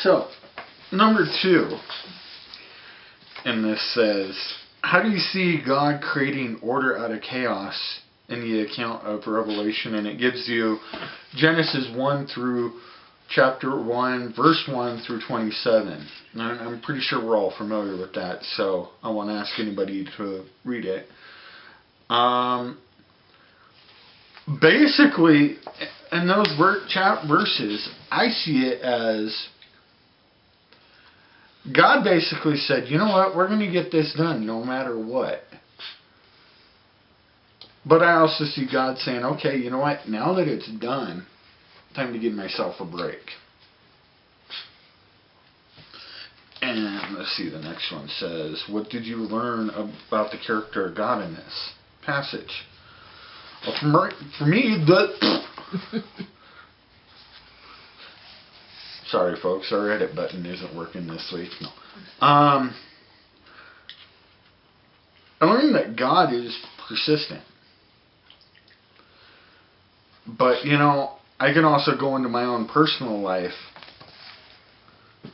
So, number 2 in this says, how do you see God creating order out of chaos in the account of Revelation? And it gives you Genesis 1 through chapter 1, verse 1 through 27. And I'm pretty sure we're all familiar with that, so I won't ask anybody to read it. Basically, in those verses, I see it as God basically said, you know what, we're going to get this done no matter what. But I also see God saying, okay, you know what, now that it's done, time to give myself a break. And let's see, the next one says, what did you learn about the character of God in this passage? Well, for me, sorry folks, our edit button isn't working this week. No. I learned that God is persistent. But, you know, I can also go into my own personal life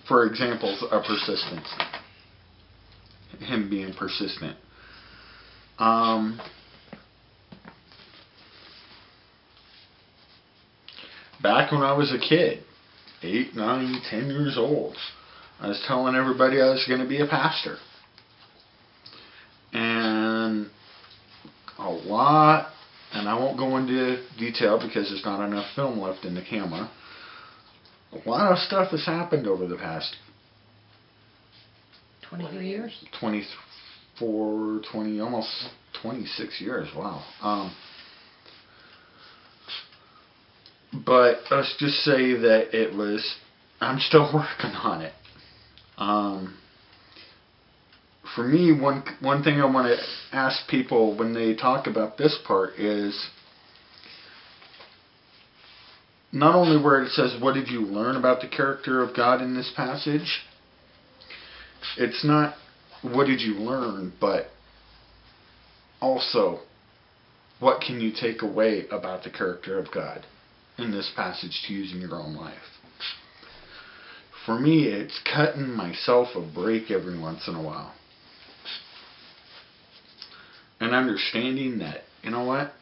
for examples of persistence. Him being persistent. Back when I was a kid, 8, 9, 10 years old, I was telling everybody I was going to be a pastor. And a lot, and I won't go into detail because there's not enough film left in the camera, a lot of stuff has happened over the past 23 years? 24, 20, almost 26 years, wow. But let's just say that I'm still working on it. For me, one thing I want to ask people when they talk about this part is not only where it says, what did you learn about the character of God in this passage? It's not what did you learn, but also what can you take away about the character of God in this passage to use in your own life. For me, it's cutting myself a break every once in a while. And understanding that, you know what?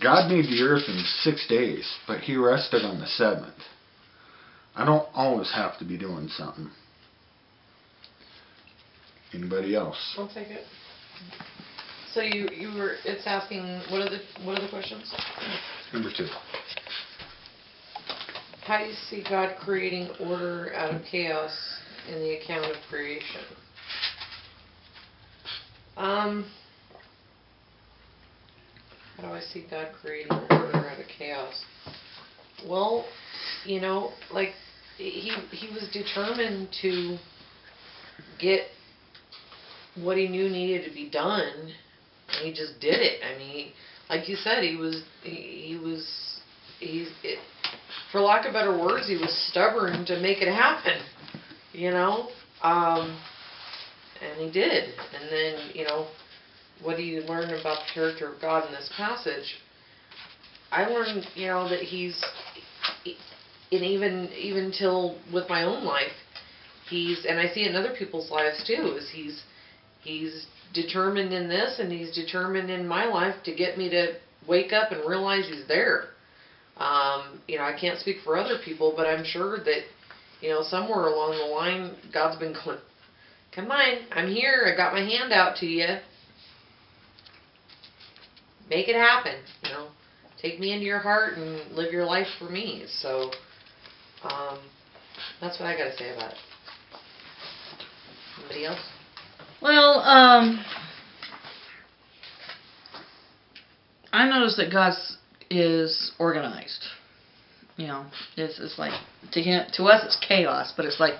God made the earth in 6 days, but He rested on the 7th. I don't always have to be doing something. Anybody else? I'll take it. So it's asking, what are the questions? Number 2. How do you see God creating order out of chaos in the account of creation? How do I see God creating order out of chaos? Well, you know, like he was determined to get what he knew needed to be done, and he just did it. I mean, like you said, for lack of better words, he was stubborn to make it happen, you know, and he did. And then, you know, what do you learn about the character of God in this passage? I learned, you know, that and even till with my own life, and I see it in other people's lives too, is he's determined in this, and he's determined in my life to get me to wake up and realize he's there. You know, I can't speak for other people, but I'm sure that, you know, somewhere along the line, God's been going, come on, I'm here, I got my hand out to you. Make it happen, you know. Take me into your heart and live your life for me. So, that's what I got to say about it. Anybody else? Well, I noticed that God is organized. You know, it's like, to us it's chaos, but it's like,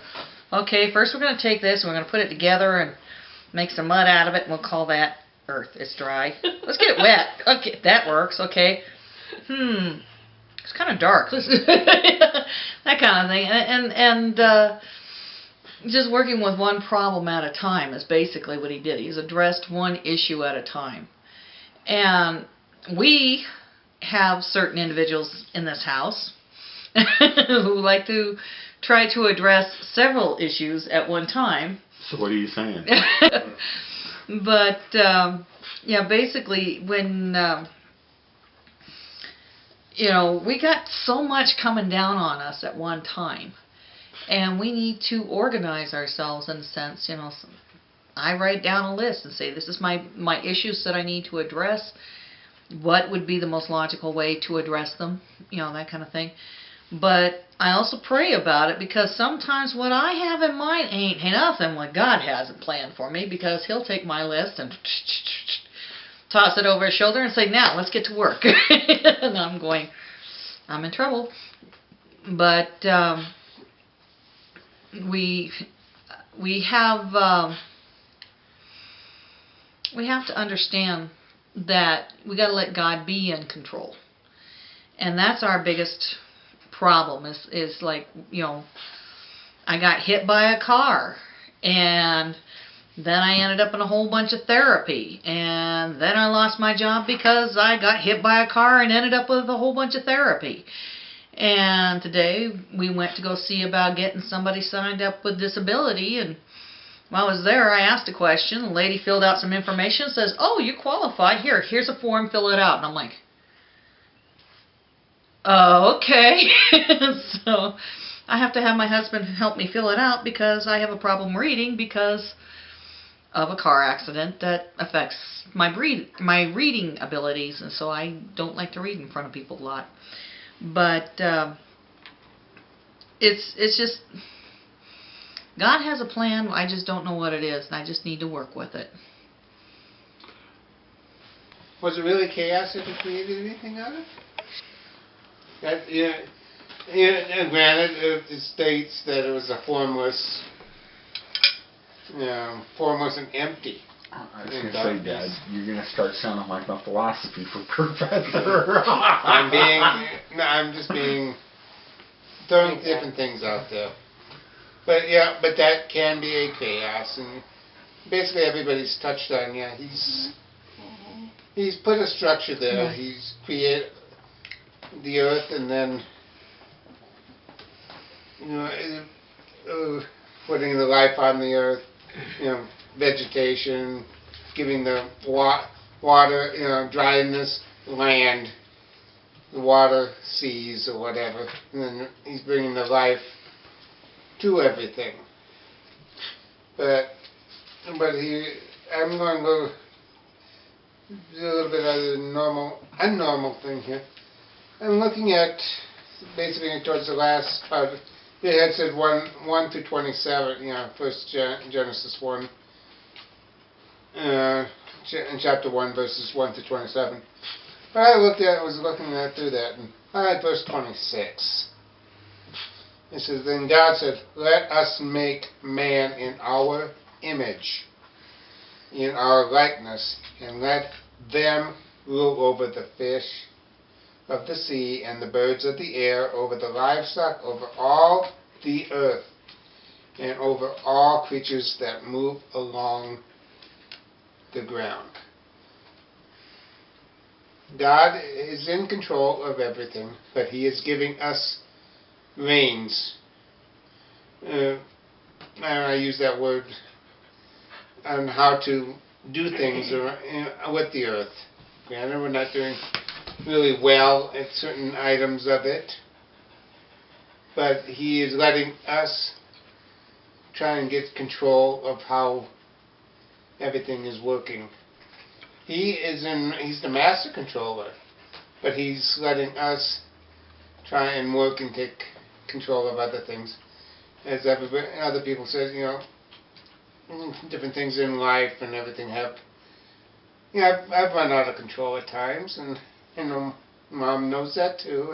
okay, first we're going to take this and we're going to put it together and make some mud out of it, and we'll call that earth. It's dry. Let's get it wet. Okay, that works. Okay. It's kind of dark. That kind of thing. And just working with one problem at a time is basically what he did. He's addressed one issue at a time. And we have certain individuals in this house who like to try to address several issues at one time. So what are you saying? But yeah, basically when we got so much coming down on us at one time, and we need to organize ourselves in a sense. I write down a list and say, this is my issues that I need to address. What would be the most logical way to address them? That kind of thing. But I also pray about it, because sometimes what I have in mind ain't nothing what God hasn't planned for me, because He'll take my list and toss it over His shoulder and say, now let's get to work. And I'm in trouble. But we have to understand that we got to let God be in control, and that's our biggest problem. Is like, I got hit by a car, and then I ended up in a whole bunch of therapy, and then I lost my job because I got hit by a car and ended up with a whole bunch of therapy. And today we went to go see about getting somebody signed up with disability, and while I was there, I asked a question. The lady filled out some information, says, oh, you qualify. Here's a form, fill it out. And I'm like, okay. So I have to have my husband help me fill it out, because I have a problem reading because of a car accident that affects my reading abilities, and so I don't like to read in front of people a lot. But it's just, God has a plan. I just don't know what it is, and I just need to work with it. Was it really chaos if you created anything out of it? Granted, it states that it was a formless and empty. I was going to say, Dad, you're going to start sounding like my philosophy professor. I'm just throwing different things out there. But that can be a chaos, and basically everybody's touched on. He's put a structure there. Yeah. He's created the earth, and then putting the life on the earth. Vegetation, giving the water, dryness, land, the water, seas, or whatever, and then He's bringing the life to everything. But I'm going to go do a little bit of the unnormal thing here. I'm looking at basically towards the last part. It had said 1 through 27, first Genesis 1, in chapter 1, verses 1 through 27. But I was looking through that, and I had verse 26. It says, then God said, let us make man in our image, in our likeness, and let them rule over the fish of the sea and the birds of the air, over the livestock, over all the earth, and over all creatures that move along the ground. God is in control of everything, but He is giving us reins. And I use that word on how to do things with the earth. Granted, we're not doing really well at certain items of it, but He is letting us try and get control of how everything is working. He's the master controller, but He's letting us try and work and take control of other things. As other people said, different things in life and everything have. I've run out of control at times, and Mom knows that too.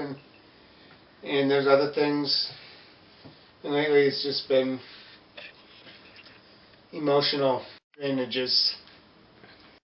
And there's other things. And lately, it's just been emotional drainages.